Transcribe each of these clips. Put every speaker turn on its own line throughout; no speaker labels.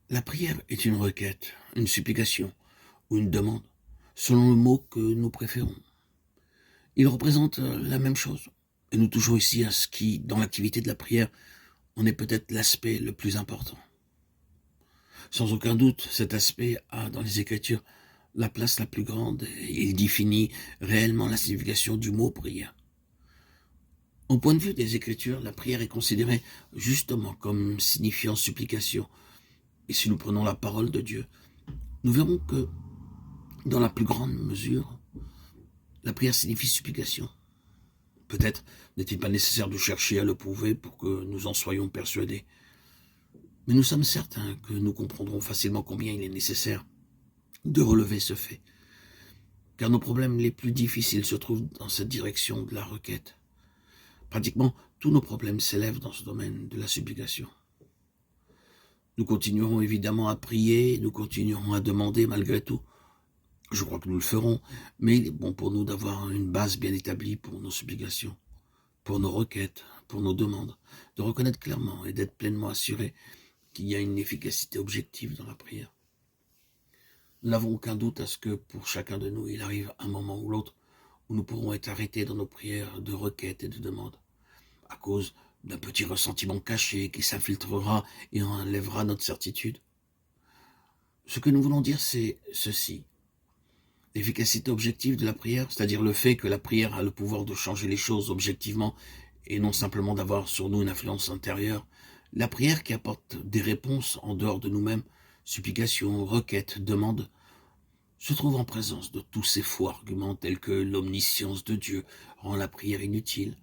La prière est une requête, une supplication ou une demande, selon le mot que nous préférons. Il représente la même chose. Et nous touchons ici à ce qui, dans l'activité de la prière, en est peut-être l'aspect le plus important. Sans aucun doute, cet aspect a, dans les Écritures, la place la plus grande et il définit réellement la signification du mot prière. Au point de vue des Écritures, la prière est considérée justement comme signifiant supplication. Et si nous prenons la parole de Dieu, nous verrons que, dans la plus grande mesure, la prière signifie supplication. Peut-être n'est-il pas nécessaire de chercher à le prouver pour que nous en soyons persuadés. Mais nous sommes certains que nous comprendrons facilement combien il est nécessaire de relever ce fait. Car nos problèmes les plus difficiles se trouvent dans cette direction de la requête. Pratiquement tous nos problèmes s'élèvent dans ce domaine de la supplication. Nous continuerons évidemment à prier, nous continuerons à demander malgré tout. Je crois que nous le ferons, mais il est bon pour nous d'avoir une base bien établie pour nos supplications, pour nos requêtes, pour nos demandes, de reconnaître clairement et d'être pleinement assurés qu'il y a une efficacité objective dans la prière. Nous n'avons aucun doute à ce que pour chacun de nous, il arrive un moment ou l'autre où nous pourrons être arrêtés dans nos prières de requêtes et de demandes, à cause d'un petit ressentiment caché qui s'infiltrera et enlèvera notre certitude. Ce que nous voulons dire, c'est ceci. L'efficacité objective de la prière, c'est-à-dire le fait que la prière a le pouvoir de changer les choses objectivement et non simplement d'avoir sur nous une influence intérieure. La prière qui apporte des réponses en dehors de nous-mêmes, supplications, requêtes, demandes, se trouve en présence de tous ces faux arguments tels que l'omniscience de Dieu rend la prière inutile.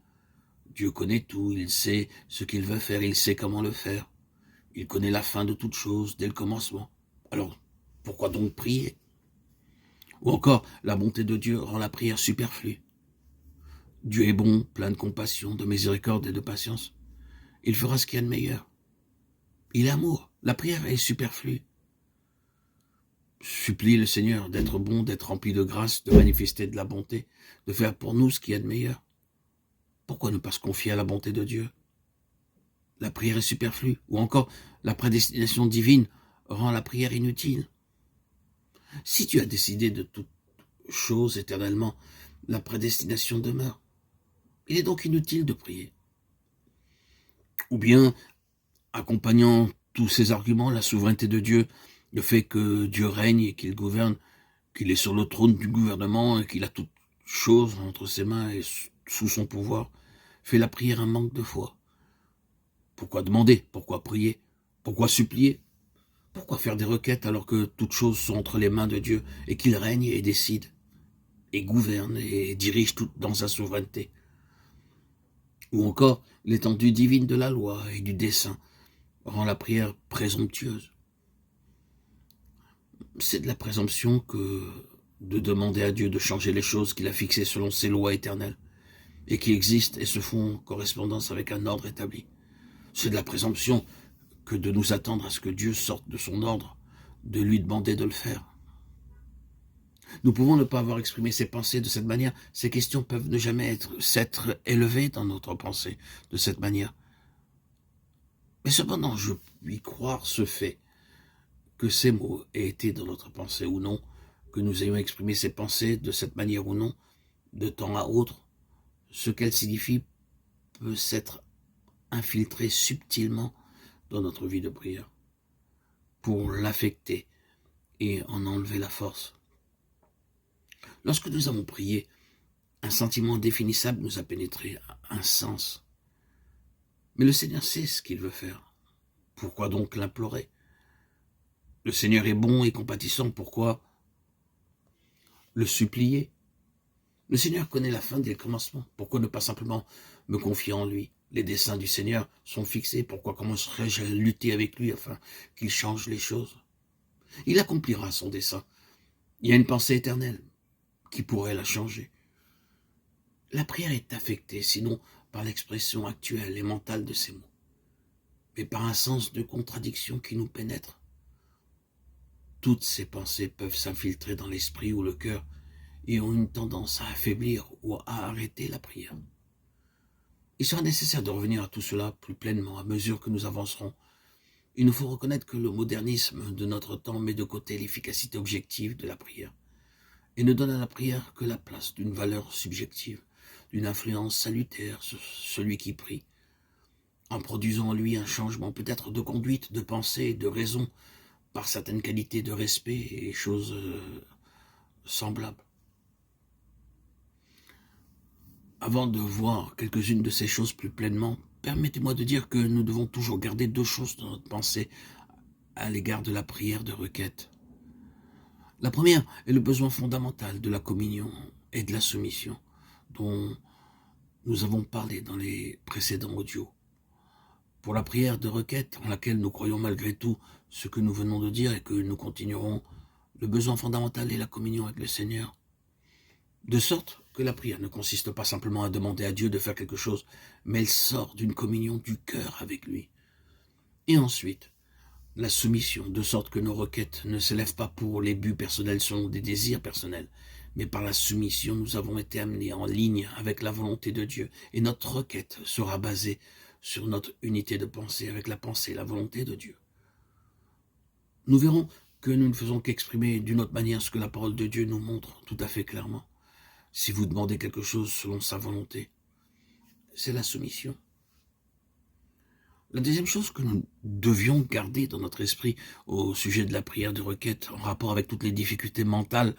Dieu connaît tout, il sait ce qu'il veut faire, il sait comment le faire. Il connaît la fin de toute chose dès le commencement. Alors, pourquoi donc prier? Ou encore, la bonté de Dieu rend la prière superflue. Dieu est bon, plein de compassion, de miséricorde et de patience. Il fera ce qu'il y a de meilleur. Il est amour. La prière est superflue. Supplie le Seigneur d'être bon, d'être rempli de grâce, de manifester de la bonté, de faire pour nous ce qu'il y a de meilleur. Pourquoi ne pas se confier à la bonté de Dieu? La prière est superflue. Ou encore, la prédestination divine rend la prière inutile. Si tu as décidé de toute chose éternellement, la prédestination demeure. Il est donc inutile de prier. Ou bien, accompagnant tous ces arguments, la souveraineté de Dieu, le fait que Dieu règne et qu'il gouverne, qu'il est sur le trône du gouvernement et qu'il a toutes choses entre ses mains et sous son pouvoir, fait la prière un manque de foi. Pourquoi demander? Pourquoi prier? Pourquoi supplier? Pourquoi faire des requêtes alors que toutes choses sont entre les mains de Dieu et qu'il règne et décide et gouverne et dirige tout dans sa souveraineté? Ou encore, l'étendue divine de la loi et du dessein rend la prière présomptueuse. C'est de la présomption que de demander à Dieu de changer les choses qu'il a fixées selon ses lois éternelles et qui existent et se font en correspondance avec un ordre établi. C'est de la présomption que de nous attendre à ce que Dieu sorte de son ordre, de lui demander de le faire. Nous pouvons ne pas avoir exprimé ces pensées de cette manière. Ces questions peuvent ne jamais s'être élevées dans notre pensée de cette manière. Mais cependant, je puis croire ce fait, que ces mots aient été dans notre pensée ou non, que nous ayons exprimé ces pensées de cette manière ou non, de temps à autre, ce qu'elles signifient peut s'être infiltré subtilement dans notre vie de prière, pour l'affecter et en enlever la force. Lorsque nous avons prié, un sentiment indéfinissable nous a pénétré, un sens. Mais le Seigneur sait ce qu'il veut faire. Pourquoi donc l'implorer? Le Seigneur est bon et compatissant, pourquoi le supplier? Le Seigneur connaît la fin dès le commencement, pourquoi ne pas simplement me confier en lui? Les desseins du Seigneur sont fixés, pourquoi commencerais-je à lutter avec lui afin qu'il change les choses? Il accomplira son dessein. Il y a une pensée éternelle qui pourrait la changer. La prière est affectée, sinon par l'expression actuelle et mentale de ces mots, mais par un sens de contradiction qui nous pénètre. Toutes ces pensées peuvent s'infiltrer dans l'esprit ou le cœur et ont une tendance à affaiblir ou à arrêter la prière. Il sera nécessaire de revenir à tout cela plus pleinement à mesure que nous avancerons Il nous faut reconnaître que le modernisme de notre temps met de côté l'efficacité objective de la prière et ne donne à la prière que la place d'une valeur subjective, d'une influence salutaire sur celui qui prie, en produisant en lui un changement peut-être de conduite, de pensée, de raison, par certaines qualités de respect et choses semblables. Avant de voir quelques-unes de ces choses plus pleinement, permettez-moi de dire que nous devons toujours garder deux choses dans notre pensée à l'égard de la prière de requête. La première est le besoin fondamental de la communion et de la soumission, dont nous avons parlé dans les précédents audios. Pour la prière de requête, en laquelle nous croyons malgré tout ce que nous venons de dire et que nous continuerons, le besoin fondamental est la communion avec le Seigneur. De sorte que la prière ne consiste pas simplement à demander à Dieu de faire quelque chose, mais elle sort d'une communion du cœur avec lui. Et ensuite, la soumission, de sorte que nos requêtes ne s'élèvent pas pour les buts personnels selon des désirs personnels, mais par la soumission, nous avons été amenés en ligne avec la volonté de Dieu, et notre requête sera basée sur notre unité de pensée avec la pensée et la volonté de Dieu. Nous verrons que nous ne faisons qu'exprimer d'une autre manière ce que la parole de Dieu nous montre tout à fait clairement. Si vous demandez quelque chose selon sa volonté, c'est la soumission. La deuxième chose que nous devions garder dans notre esprit au sujet de la prière de requête, en rapport avec toutes les difficultés mentales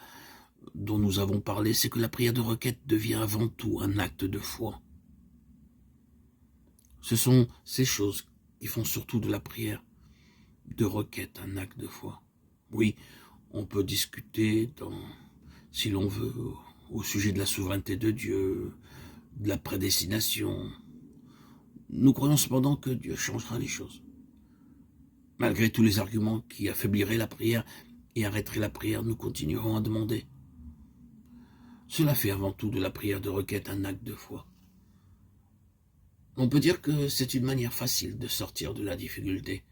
dont nous avons parlé, c'est que la prière de requête devient avant tout un acte de foi. Ce sont ces choses qui font surtout de la prière de requête un acte de foi. Oui, on peut discuter, si l'on veut, au sujet de la souveraineté de Dieu, de la prédestination. Nous croyons cependant que Dieu changera les choses. Malgré tous les arguments qui affaibliraient la prière et arrêteraient la prière, nous continuerons à demander. Cela fait avant tout de la prière de requête un acte de foi. On peut dire que c'est une manière facile de sortir de la difficulté,